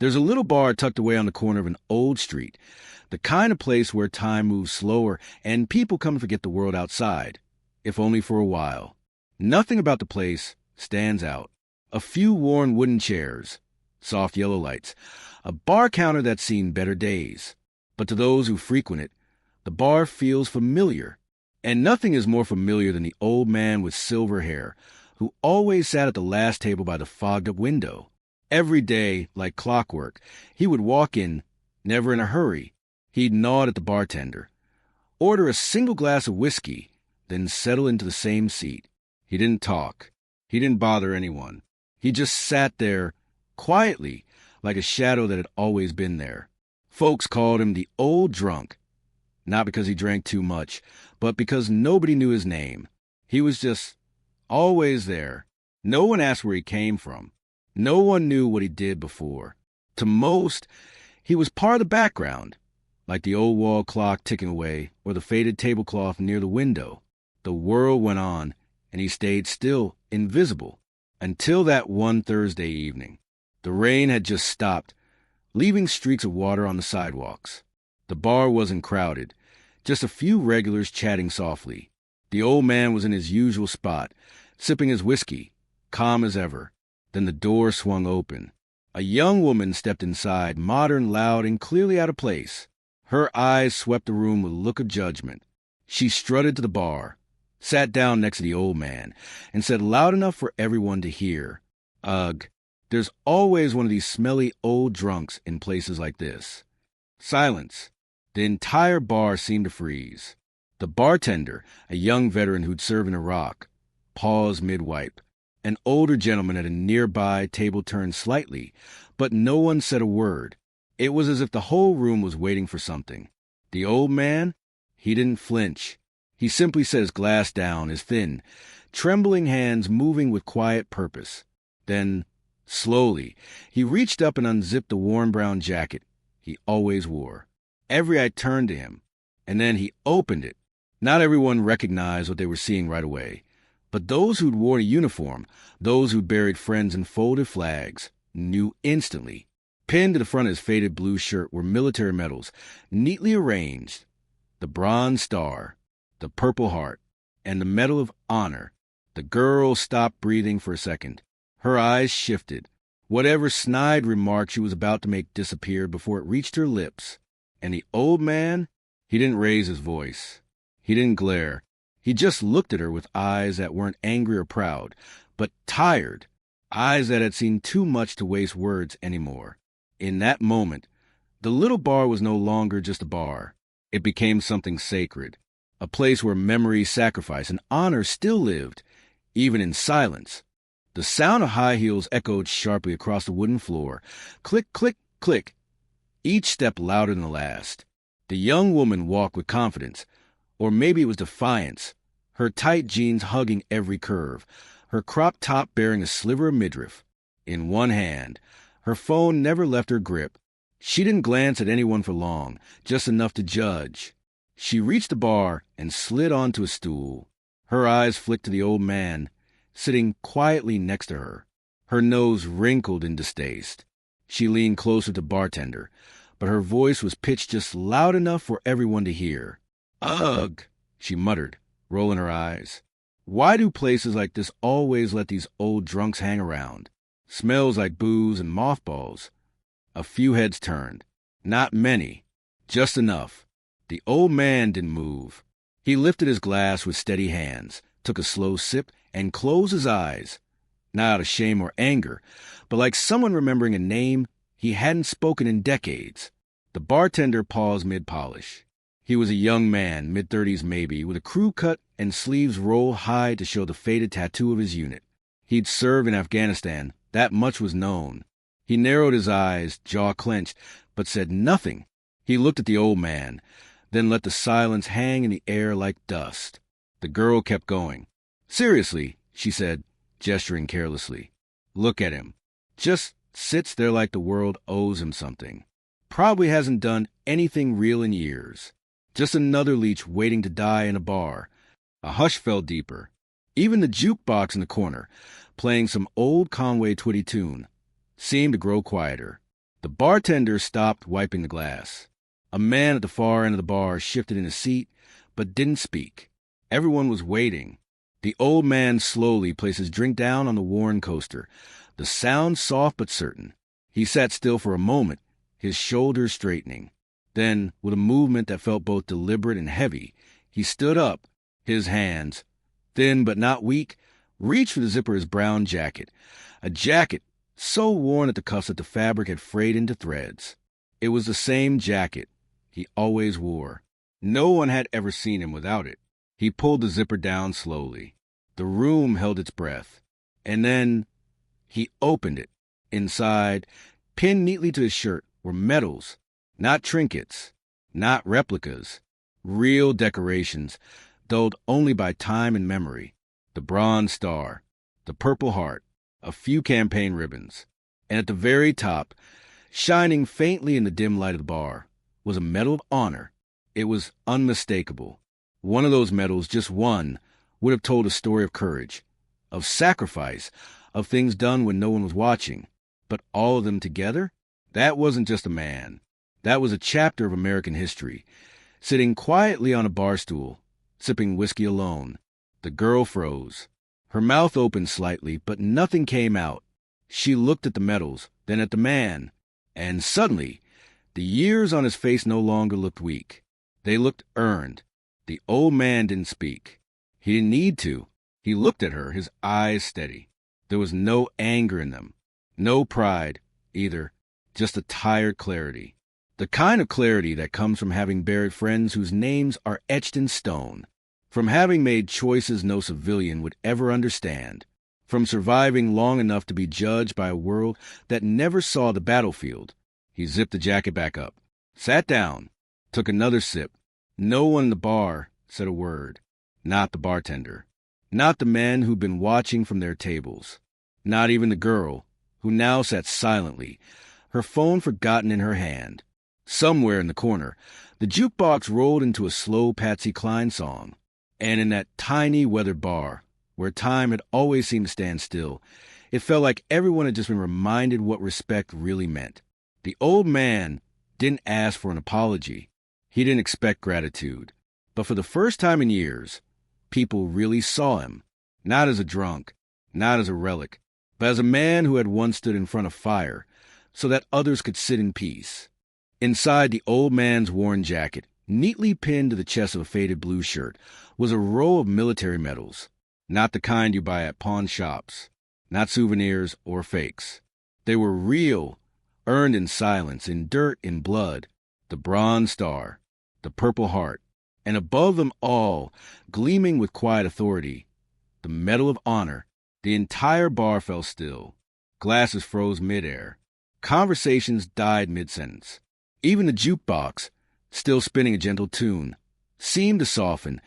There's a little bar tucked away on the corner of an old street, the kind of place where time moves slower and people come to forget the world outside, if only for a while. Nothing about the place stands out. A few worn wooden chairs, soft yellow lights, a bar counter that's seen better days. But to those who frequent it, the bar feels familiar. And nothing is more familiar than the old man with silver hair, who always sat at the last table by the fogged-up window. Every day, like clockwork, he would walk in, never in a hurry. He'd nod at the bartender, order a single glass of whiskey, then settle into the same seat. He didn't talk. He didn't bother anyone. He just sat there, quietly, like a shadow that had always been there. Folks called him the old drunk, not because he drank too much, but because nobody knew his name. He was just always there. No one asked where he came from. No one knew what he did before. To most, he was part of the background, like the old wall clock ticking away or the faded tablecloth near the window. The world went on, and he stayed still, invisible, until that one Thursday evening. The rain had just stopped, leaving streaks of water on the sidewalks. The bar wasn't crowded, just a few regulars chatting softly. The old man was in his usual spot, sipping his whiskey, calm as ever. Then the door swung open. A young woman stepped inside, modern, loud, and clearly out of place. Her eyes swept the room with a look of judgment. She strutted to the bar, sat down next to the old man, and said loud enough for everyone to hear, "Ugh, there's always one of these smelly old drunks in places like this." Silence. The entire bar seemed to freeze. The bartender, a young veteran who'd served in Iraq, paused mid-wipe. An older gentleman at a nearby table turned slightly, but no one said a word. It was as if the whole room was waiting for something. The old man? He didn't flinch. He simply set his glass down, his thin, trembling hands moving with quiet purpose. Then, slowly, he reached up and unzipped the worn brown jacket he always wore. Every eye turned to him, and then he opened it. Not everyone recognized what they were seeing right away. But those who'd worn a uniform, those who'd buried friends in folded flags, knew instantly. Pinned to the front of his faded blue shirt were military medals, neatly arranged. The Bronze Star, the Purple Heart, and the Medal of Honor. The girl stopped breathing for a second. Her eyes shifted. Whatever snide remark she was about to make disappeared before it reached her lips. And the old man, he didn't raise his voice. He didn't glare. He just looked at her with eyes that weren't angry or proud, but tired, eyes that had seen too much to waste words anymore. In that moment, the little bar was no longer just a bar. It became something sacred, a place where memory, sacrifice, and honor still lived, even in silence. The sound of high heels echoed sharply across the wooden floor. Click, click, click, each step louder than the last. The young woman walked with confidence, or maybe it was defiance, her tight jeans hugging every curve, her crop top bearing a sliver of midriff. In one hand, her phone never left her grip. She didn't glance at anyone for long, just enough to judge. She reached the bar and slid onto a stool. Her eyes flicked to the old man, sitting quietly next to her, her nose wrinkled in distaste. She leaned closer to the bartender, but her voice was pitched just loud enough for everyone to hear. "Ugh," she muttered, rolling her eyes. Why do places like this always let these old drunks hang around? Smells like booze and mothballs. A few heads turned. Not many. Just enough. The old man didn't move. He lifted his glass with steady hands, took a slow sip, and closed his eyes. Not out of shame or anger, but like someone remembering a name he hadn't spoken in decades. The bartender paused mid-polish. He was a young man, mid-30s maybe, with a crew cut and sleeves rolled high to show the faded tattoo of his unit. He'd served in Afghanistan, that much was known. He narrowed his eyes, jaw clenched, but said nothing. He looked at the old man, then let the silence hang in the air like dust. The girl kept going. "Seriously," she said, gesturing carelessly. "Look at him. Just sits there like the world owes him something. Probably hasn't done anything real in years. Just another leech waiting to die in a bar." A hush fell deeper. Even the jukebox in the corner, playing some old Conway Twitty tune, seemed to grow quieter. The bartender stopped wiping the glass. A man at the far end of the bar shifted in his seat, but didn't speak. Everyone was waiting. The old man slowly placed his drink down on the worn coaster, the sound soft but certain. He sat still for a moment, his shoulders straightening. Then, with a movement that felt both deliberate and heavy, he stood up, his hands, thin but not weak, reached for the zipper of his brown jacket, a jacket so worn at the cuffs that the fabric had frayed into threads. It was the same jacket he always wore. No one had ever seen him without it. He pulled the zipper down slowly. The room held its breath. And then he opened it. Inside, pinned neatly to his shirt, were medals, not trinkets, not replicas, real decorations, dulled only by time and memory. The Bronze Star, the Purple Heart, a few campaign ribbons. And at the very top, shining faintly in the dim light of the bar, was a Medal of Honor. It was unmistakable. One of those medals, just one, would have told a story of courage, of sacrifice, of things done when no one was watching. But all of them together? That wasn't just a man. That was a chapter of American history. Sitting quietly on a bar stool, sipping whiskey alone, the girl froze. Her mouth opened slightly, but nothing came out. She looked at the medals, then at the man, and suddenly, the years on his face no longer looked weak. They looked earned. The old man didn't speak. He didn't need to. He looked at her, his eyes steady. There was no anger in them, no pride, either, just a tired clarity. The kind of clarity that comes from having buried friends whose names are etched in stone, from having made choices no civilian would ever understand, from surviving long enough to be judged by a world that never saw the battlefield. He zipped the jacket back up, sat down, took another sip. No one in the bar said a word. Not the bartender. Not the men who'd been watching from their tables. Not even the girl, who now sat silently, her phone forgotten in her hand. Somewhere in the corner, the jukebox rolled into a slow Patsy Cline song. And in that tiny weathered bar, where time had always seemed to stand still, it felt like everyone had just been reminded what respect really meant. The old man didn't ask for an apology. He didn't expect gratitude. But for the first time in years, people really saw him, not as a drunk, not as a relic, but as a man who had once stood in front of fire so that others could sit in peace. Inside the old man's worn jacket, neatly pinned to the chest of a faded blue shirt, was a row of military medals, not the kind you buy at pawn shops, not souvenirs or fakes. They were real, earned in silence, in dirt, in blood. The Bronze Star, the Purple Heart, and above them all, gleaming with quiet authority, the Medal of Honor. The entire bar fell still. Glasses froze midair. Conversations died mid-sentence. Even the jukebox, still spinning a gentle tune, seemed to soften,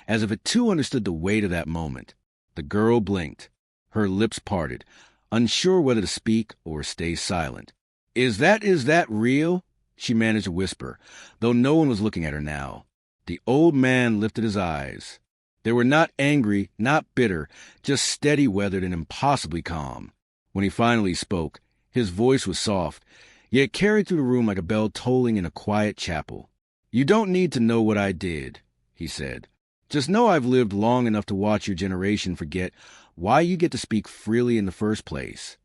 as if it too understood the weight of that moment. The girl blinked. Her lips parted, unsure whether to speak or stay silent. Is that real?" she managed to whisper, though no one was looking at her now. The old man lifted his eyes. They were not angry, not bitter, just steady, weathered, and impossibly calm. When he finally spoke, his voice was soft, yet carried through the room like a bell tolling in a quiet chapel. "You don't need to know what I did," he said. "Just know I've lived long enough to watch your generation forget why you get to speak freely in the first place."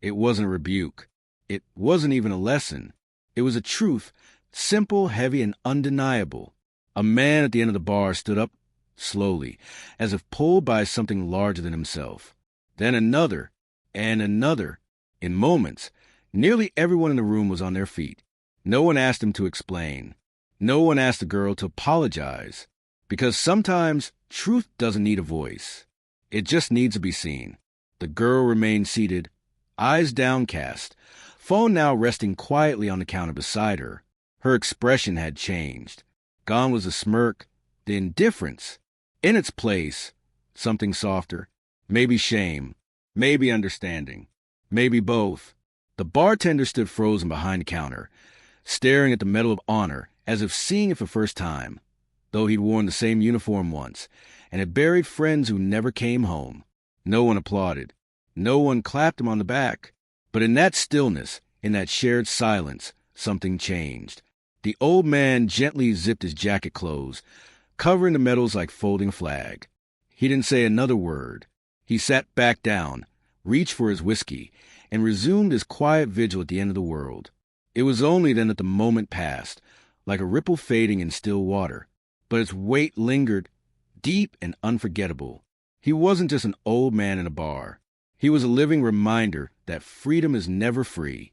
It wasn't a rebuke. It wasn't even a lesson. It was a truth, simple, heavy, and undeniable. A man at the end of the bar stood up slowly, as if pulled by something larger than himself. Then another, and another. In moments, nearly everyone in the room was on their feet. No one asked him to explain. No one asked the girl to apologize. Because sometimes truth doesn't need a voice. It just needs to be seen. The girl remained seated, eyes downcast, phone now resting quietly on the counter beside her. Her expression had changed. Gone was the smirk, the indifference. In its place, something softer, maybe shame, maybe understanding, maybe both. The bartender stood frozen behind the counter, staring at the Medal of Honor as if seeing it for the first time, though he'd worn the same uniform once and had buried friends who never came home. No one applauded. No one clapped him on the back. But in that stillness, In that shared silence, something changed. The old man gently zipped his jacket closed, covering the metals like folding a flag. He didn't say another word. He sat back down, reached for his whiskey, and resumed his quiet vigil at the end of the world. It was only then that the moment passed, like a ripple fading in still water. But its weight lingered, deep and unforgettable. He wasn't just an old man in a bar. He was a living reminder that freedom is never free.